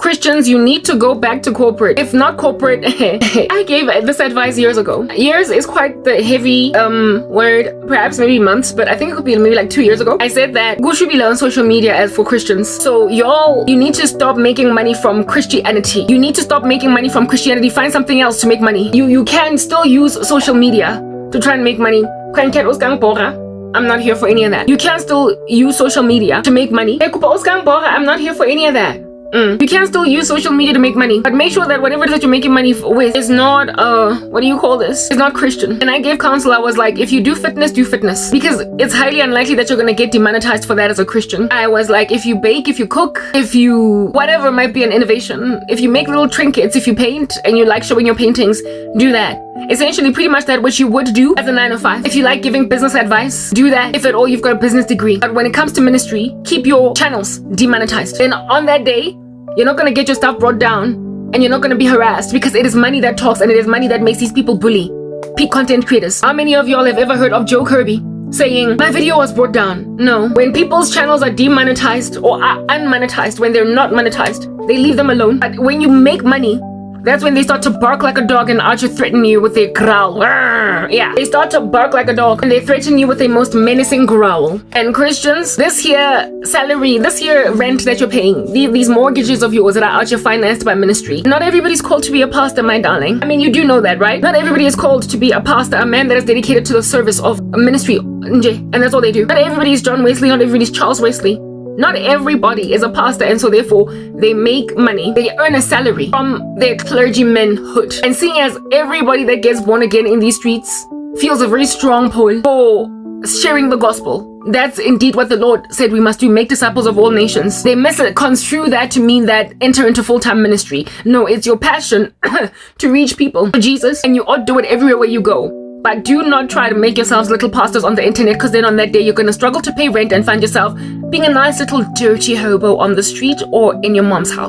Christians, you need to go back to corporate. If not corporate, I gave this advice years ago. Years is quite the heavy word, perhaps maybe months, but I think it could be maybe like 2 years ago. I said that go should be on social media as for Christians. So you need to stop making money from Christianity. You need to stop making money from Christianity. Find something else to make money. You can still use social media to try and make money. I'm not here for any of that. You can still use social media to make money. I'm not here for any of that. You can still use social media to make money, but make sure that whatever it is that you're making money with is not what do you call this? It's not Christian. And I gave counsel. I was like, if you do fitness, because it's highly unlikely that you're gonna get demonetized for that as a Christian. I was like, if you bake, if you cook, if you whatever might be an innovation, if you make little trinkets, if you paint and you like showing your paintings, do that. Essentially pretty much that which you would do as a 9 to 5. If you like giving business advice, do that. If at all you've got a business degree. But when it comes to ministry, keep your channels demonetized. And on that day, you're not going to get your stuff brought down and you're not going to be harassed, because it is money that talks and it is money that makes these people bully peak content creators. How many of y'all have ever heard of Joe Kirby saying my video was brought down? No. When people's channels are demonetized or are unmonetized, when they're not monetized, they leave them alone. But when you make money, that's when they start to bark like a dog and Archer threaten you with a growl. Yeah, they start to bark like a dog and they threaten you with a most menacing growl. And Christians, this here salary, this here rent that you're paying, these mortgages of yours that are Archer financed by ministry. Not everybody's called to be a pastor, my darling. I mean, you do know that, right? Not everybody is called to be a pastor, a man that is dedicated to the service of a ministry. And that's all they do. Not everybody is John Wesley, not everybody is Charles Wesley. Not everybody is a pastor, and so therefore they make money. They earn a salary from their clergymanhood. And seeing as everybody that gets born again in these streets feels a very strong pull for sharing the gospel, that's indeed what the Lord said we must do, make disciples of all nations. They misconstrue that to mean that enter into full-time ministry. No, it's your passion to reach people for Jesus, and you ought to do it everywhere where you go. But do not try to make yourselves little pastors on the internet, because then on that day you're going to struggle to pay rent and find yourself being a nice little dirty hobo on the street or in your mom's house.